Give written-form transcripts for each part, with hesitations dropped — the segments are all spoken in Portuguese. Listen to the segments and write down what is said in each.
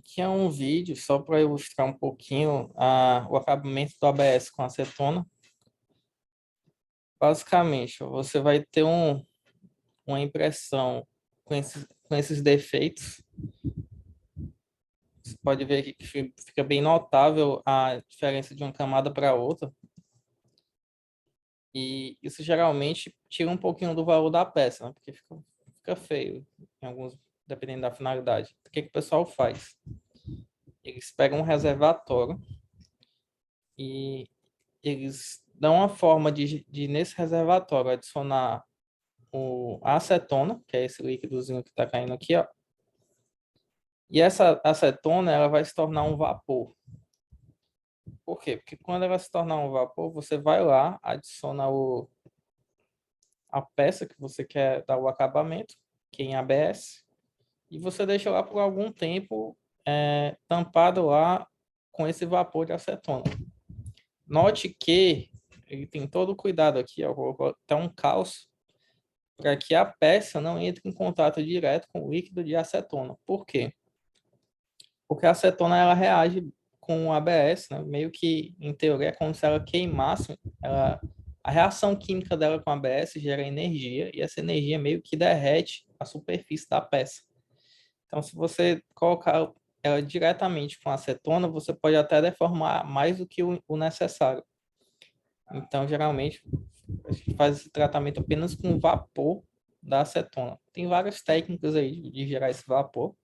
Aqui é um vídeo só para ilustrar um pouquinho o acabamento do ABS com acetona. Basicamente, você vai ter uma impressão com esses defeitos. Você pode ver aqui que fica bem notável a diferença de uma camada para outra. E isso geralmente tira um pouquinho do valor da peça, né? Porque fica feio, em alguns, dependendo da finalidade. O que que o pessoal faz? Eles pegam um reservatório e eles dão uma forma de nesse reservatório adicionar a acetona, que é esse líquidozinho que está caindo aqui, ó. E essa acetona, ela vai se tornar um vapor. Por quê? Porque quando ela se tornar um vapor, você vai lá, adiciona a peça que você quer dar o acabamento, que é em ABS, e você deixa lá por algum tempo tampado lá com esse vapor de acetona. Note que ele tem todo o cuidado aqui, ó, vou botar um calço para que a peça não entre em contato direto com o líquido de acetona. Por quê? Porque a acetona ela reage com o ABS, né? Meio que, em teoria, é como se ela queimasse. A reação química dela com a ABS gera energia e essa energia meio que derrete a superfície da peça. Então, se você colocar ela diretamente com acetona, você pode até deformar mais do que o necessário. Então, geralmente, a gente faz esse tratamento apenas com vapor da acetona. Tem várias técnicas aí de gerar esse vapor,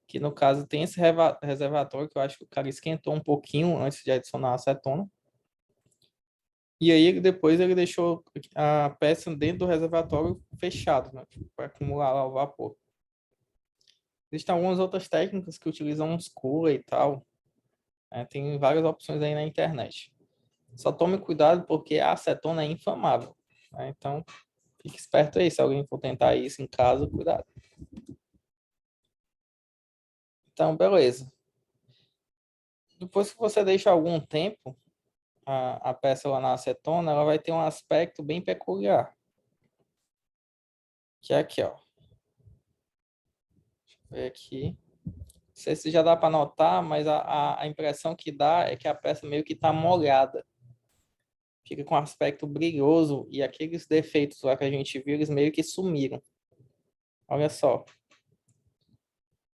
que no caso tem esse reservatório que eu acho que o cara esquentou um pouquinho antes de adicionar a acetona. E aí depois ele deixou a peça dentro do reservatório fechado, né, para acumular lá o vapor. Existem algumas outras técnicas que utilizam uns cooler e tal. Né, tem várias opções aí na internet. Só tome cuidado porque a acetona é inflamável. Né, então, fique esperto aí. Se alguém for tentar isso em casa, cuidado. Então, beleza. Depois que você deixa algum tempo a peça lá na acetona, ela vai ter um aspecto bem peculiar. Que é aqui, ó. Deixa eu ver aqui. Não sei se já dá para notar, mas a impressão que dá é que a peça meio que está molhada. Fica com um aspecto brilhoso e aqueles defeitos lá que a gente viu, eles meio que sumiram. Olha só.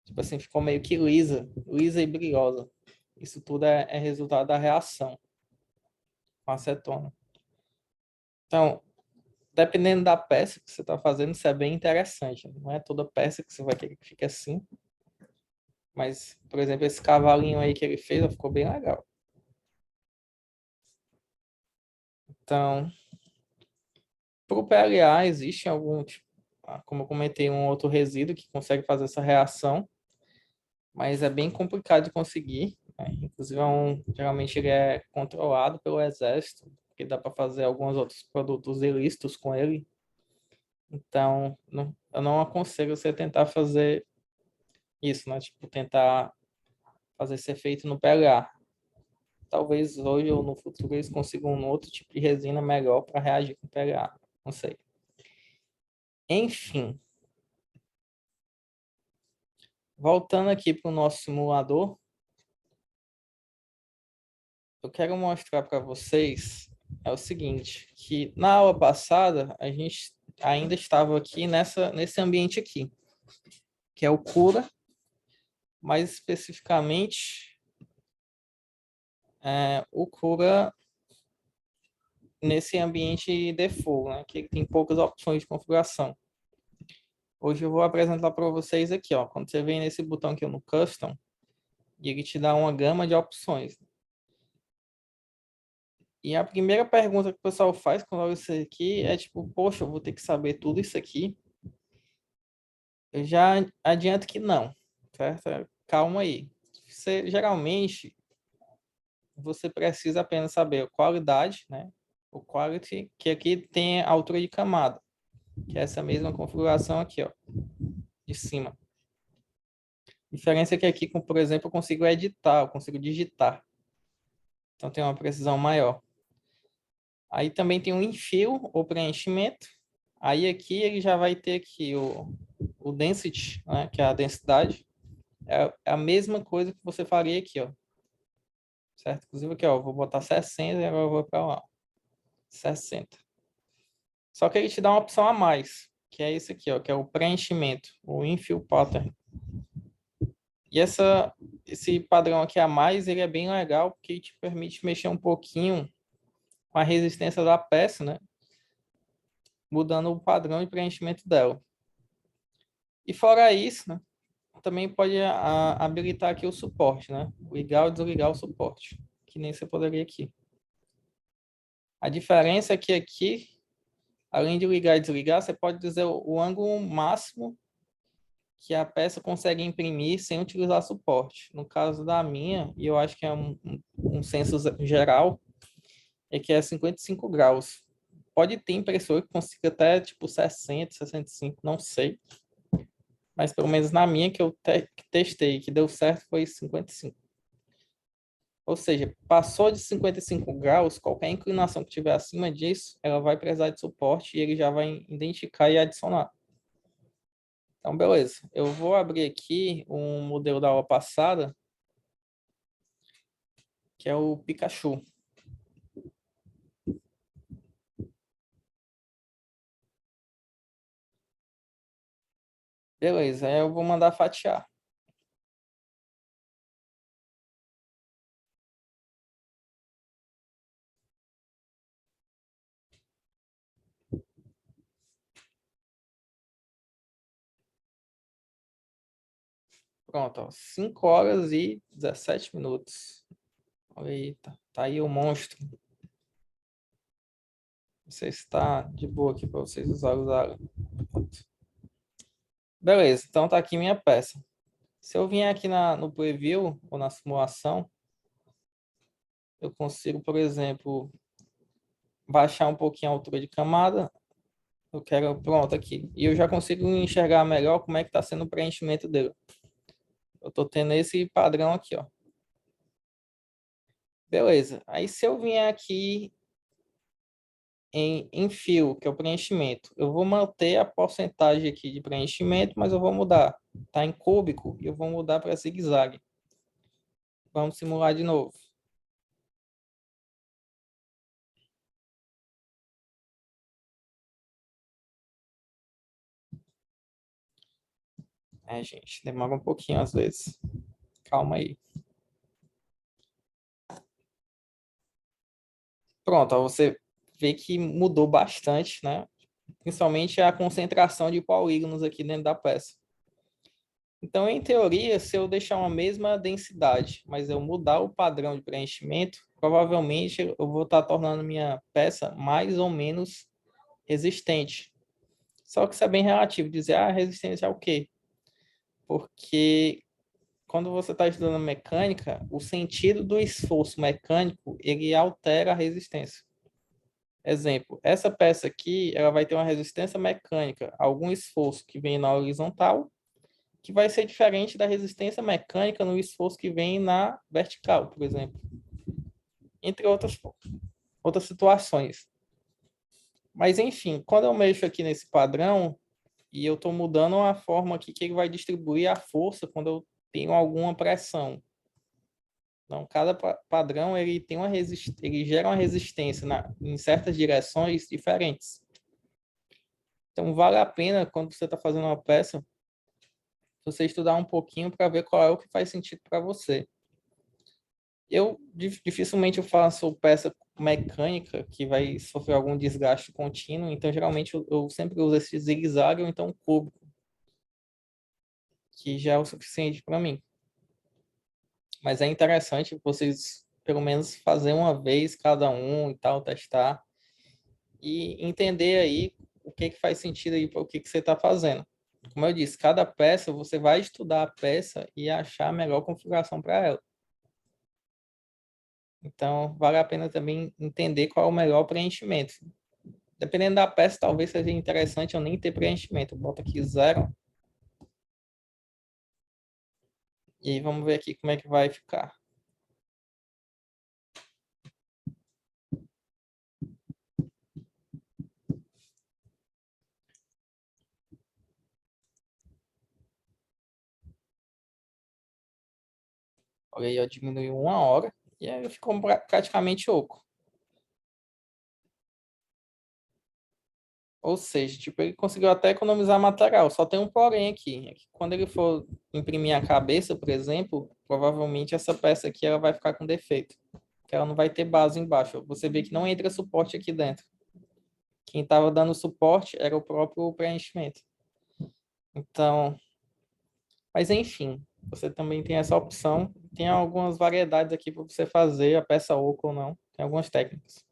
Tipo assim, ficou meio que lisa e brilhosa. Isso tudo é resultado da reação com a acetona. Então, dependendo da peça que você está fazendo, isso é bem interessante. Não é toda peça que você vai querer que fique assim. Mas, por exemplo, esse cavalinho aí que ele fez, ó, ficou bem legal. Então, para o PLA, existe algum, tipo, como eu comentei, um outro resíduo que consegue fazer essa reação, mas é bem complicado de conseguir. Né? Inclusive, geralmente ele é controlado pelo exército, porque dá para fazer alguns outros produtos ilícitos com ele. Então, eu não aconselho você tentar fazer isso, né? Tipo, tentar fazer esse efeito no PLA. Talvez hoje ou no futuro eles consigam um outro tipo de resina melhor para reagir com o PLA. Não sei. Enfim, voltando aqui para o nosso simulador, eu quero mostrar para vocês é o seguinte, que na aula passada a gente ainda estava aqui nesse ambiente aqui, que é o Cura, mais especificamente o Cura nesse ambiente default, né, que tem poucas opções de configuração. Hoje eu vou apresentar para vocês aqui, ó, quando você vem nesse botão aqui no Custom, e ele te dá uma gama de opções. E a primeira pergunta que o pessoal faz quando olha isso aqui é tipo, poxa, eu vou ter que saber tudo isso aqui? Eu já adianto que não, certo? Calma aí. Geralmente, você precisa apenas saber a qualidade, né? O quality, que aqui tem a altura de camada, que é essa mesma configuração aqui, ó, de cima. A diferença é que aqui, por exemplo, eu consigo editar, eu consigo digitar. Então tem uma precisão maior. Aí também tem o infill ou preenchimento. Aí aqui ele já vai ter aqui o density, né, que é a densidade. É a mesma coisa que você faria aqui, ó. Certo? Inclusive aqui, ó, eu vou botar 60 e agora eu vou para lá. 60. Só que ele te dá uma opção a mais, que é esse aqui, ó, que é o preenchimento, o infill pattern. E esse padrão aqui a mais, ele é bem legal, porque te permite mexer um pouquinho com a resistência da peça, né? Mudando o padrão de preenchimento dela. E fora isso, né? Também pode habilitar aqui o suporte, né? Ligar ou desligar o suporte, que nem você poderia aqui. A diferença é que aqui, além de ligar e desligar, você pode dizer o ângulo máximo que a peça consegue imprimir sem utilizar suporte. No caso da minha, e eu acho que é um senso geral, é que é 55 graus. Pode ter impressora que consiga até tipo 60, 65, não sei. Mas pelo menos na minha que eu que testei, que deu certo, foi 55. Ou seja, passou de 55 graus, qualquer inclinação que tiver acima disso, ela vai precisar de suporte e ele já vai identificar e adicionar. Então, beleza. Eu vou abrir aqui um modelo da aula passada, que é o Pikachu. Beleza, aí eu vou mandar fatiar. Pronto, ó, 5 horas e 17 minutos. Olha aí, tá aí o monstro. Não sei se está de boa aqui para vocês usarem. Beleza, então tá aqui minha peça. Se eu vier aqui no preview ou na simulação, eu consigo, por exemplo, baixar um pouquinho a altura de camada. Eu quero, pronto, aqui. E eu já consigo enxergar melhor como é que está sendo o preenchimento dele. Eu estou tendo esse padrão aqui, ó. Beleza. Aí se eu vier aqui em fio, que é o preenchimento, eu vou manter a porcentagem aqui de preenchimento, mas eu vou mudar. Tá em cúbico e eu vou mudar para zigue-zague. Vamos simular de novo. É, gente, demora um pouquinho às vezes. Calma aí. Pronto, ó, você vê que mudou bastante, né? Principalmente a concentração de polígonos aqui dentro da peça. Então, em teoria, se eu deixar uma mesma densidade, mas eu mudar o padrão de preenchimento, provavelmente eu vou estar tornando minha peça mais ou menos resistente. Só que isso é bem relativo, dizer, resistência é o quê? Porque quando você está estudando mecânica, o sentido do esforço mecânico, ele altera a resistência. Exemplo, essa peça aqui, ela vai ter uma resistência mecânica, algum esforço que vem na horizontal, que vai ser diferente da resistência mecânica no esforço que vem na vertical, por exemplo. Entre outras situações. Mas, enfim, quando eu mexo aqui nesse padrão, e eu estou mudando a forma aqui que ele vai distribuir a força quando eu tenho alguma pressão. Então, cada padrão ele tem ele gera uma resistência em certas direções diferentes. Então, vale a pena, quando você está fazendo uma peça, você estudar um pouquinho para ver qual é o que faz sentido para você. Eu dificilmente eu faço peça mecânica que vai sofrer algum desgaste contínuo, então geralmente eu sempre uso esse zigue-zague ou então cúbico, que já é o suficiente para mim. Mas é interessante vocês pelo menos fazer uma vez cada um e tal, testar e entender aí o que que faz sentido aí para o que que você está fazendo. Como eu disse, cada peça você vai estudar a peça e achar a melhor configuração para ela. Então, vale a pena também entender qual é o melhor preenchimento. Dependendo da peça, talvez seja interessante eu nem ter preenchimento. Bota aqui zero. E vamos ver aqui como é que vai ficar. Olha aí, ó, diminuiu 1 hora e aí ficou praticamente oco. Ou seja, tipo, ele conseguiu até economizar material. Só tem um porém aqui. É que quando ele for imprimir a cabeça, por exemplo, provavelmente essa peça aqui ela vai ficar com defeito. Que ela não vai ter base embaixo. Você vê que não entra suporte aqui dentro. Quem estava dando suporte era o próprio preenchimento. Então, mas enfim, você também tem essa opção. Tem algumas variedades aqui para você fazer a peça oco ou não. Tem algumas técnicas.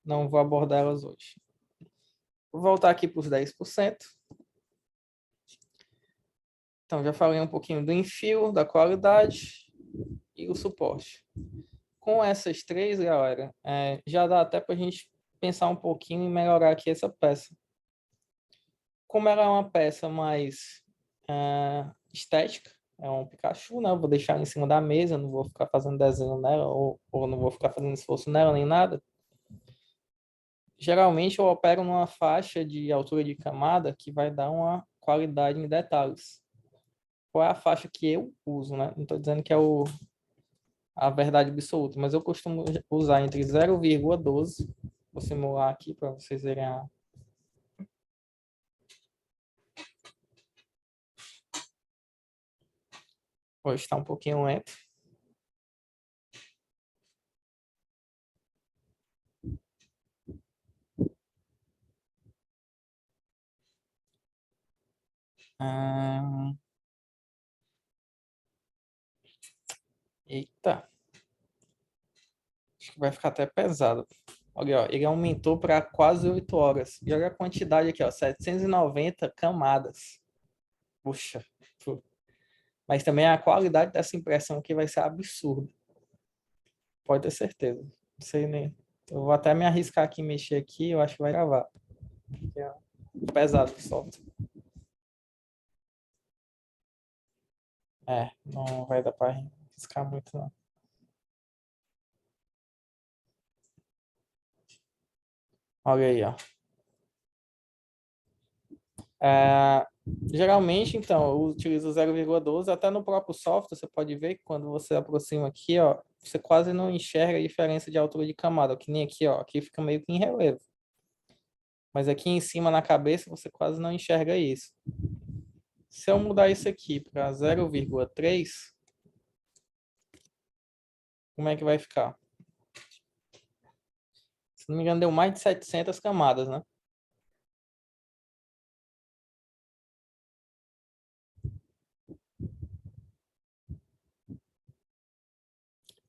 Não vou abordar elas hoje. Vou voltar aqui para os 10%. Então, já falei um pouquinho do enfio, da qualidade e o suporte. Com essas três, galera, já dá até para a gente pensar um pouquinho em melhorar aqui essa peça. Como ela é uma peça mais estética, é um Pikachu, né? Eu vou deixar em cima da mesa, não vou ficar fazendo desenho nela, ou não vou ficar fazendo esforço nela, nem nada. Geralmente eu opero numa faixa de altura de camada que vai dar uma qualidade em detalhes. Qual é a faixa que eu uso, né? Não estou dizendo que é a verdade absoluta, mas eu costumo usar entre 0,12, vou simular aqui para vocês verem Hoje está um pouquinho lento. Eita, acho que vai ficar até pesado. Olha, ó, ele aumentou para quase 8 horas. E olha a quantidade aqui, ó, 790 camadas. Puxa, mas também a qualidade dessa impressão aqui vai ser absurda. Pode ter certeza. Não sei nem. Eu vou até me arriscar aqui, mexer aqui, eu acho que vai gravar. É pesado o software. Não vai dar para arriscar muito, não. Olha aí, ó. É, geralmente, então, eu utilizo 0,12, até no próprio software, você pode ver que quando você aproxima aqui, ó, você quase não enxerga a diferença de altura de camada, que nem aqui, ó, aqui fica meio que em relevo. Mas aqui em cima na cabeça você quase não enxerga isso. Se eu mudar isso aqui para 0,3, como é que vai ficar? Se não me engano, deu mais de 700 camadas, né?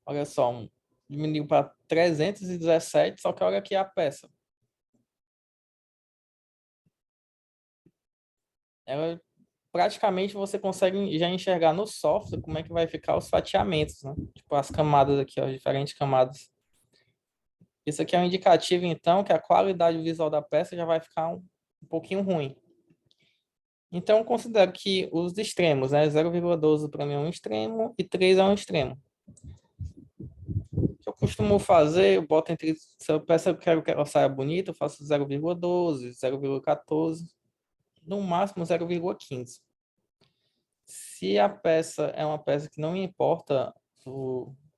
Olha só, diminuiu para 317, só que olha aqui a peça. Ela praticamente você consegue já enxergar no software como é que vai ficar os fatiamentos, né? Tipo as camadas aqui, ó, diferentes camadas. Isso aqui é um indicativo, então, que a qualidade visual da peça já vai ficar um pouquinho ruim. Então, eu considero que os extremos, né? 0,12 para mim é um extremo e 3 é um extremo. O que eu costumo fazer, eu boto entre... Se a peça eu quero que ela saia bonita, eu faço 0,12, 0,14, no máximo 0,15. Se a peça é uma peça que não me importa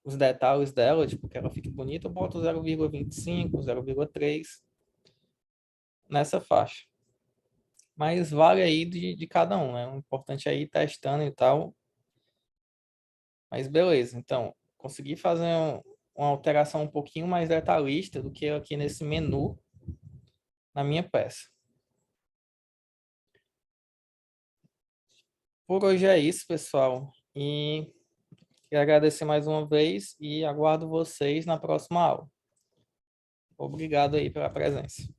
os detalhes dela, tipo, que ela fique bonita, eu boto 0,25, 0,3 nessa faixa. Mas vale aí de cada um, né? O importante é ir testando e tal. Mas beleza, então, consegui fazer uma alteração um pouquinho mais detalhista do que aqui nesse menu na minha peça. Por hoje é isso, pessoal. E quero agradecer mais uma vez e aguardo vocês na próxima aula. Obrigado aí pela presença.